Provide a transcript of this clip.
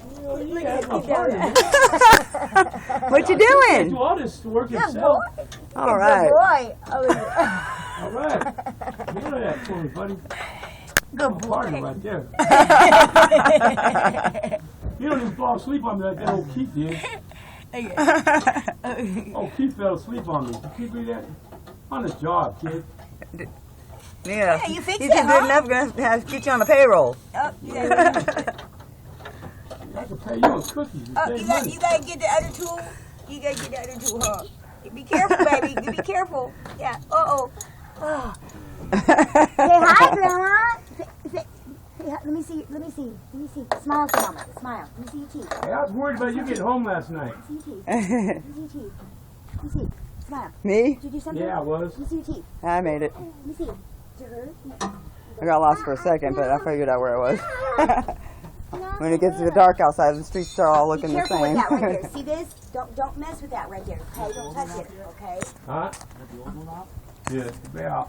Look Yeah, at my you down partner. there. What you You doing? do all this work Good yourself. boy. All right. Good boy. Oh, All right. Look at that for me, buddy. good My partner boy. right there. You don't even fall asleep on me like that old Keith did. Oh, Keith fell asleep on me. Did Keith do that? On his job, kid. Yeah. Yeah, you fixed He's it, good huh? enough to have to get you on the payroll. Oh, yeah. I can pay you a cookie. Oh, you gotta get the other two. You gotta get the other two, huh? Be careful, baby. Be careful. Yeah. Uh-oh. Oh. Say hi, Grandma. Say hi. Let me see. Let me see. Let me see. Smile for Mama. Smile. Let me see your teeth. Hey, I was worried about you getting home last night. Let me see your teeth. Let me see your teeth. Let me see. Smile. Me? Did you do something? Yeah, I was. Let me see your teeth. I made it. Let me see. Did it hurt? I got lost for a second, but I figured out where I was. When it gets dark outside, the streets start all Be looking the careful same. with that right there. See this? Don't mess with that right there. Okay? Don't touch it. Okay? Huh? Yeah, yeah.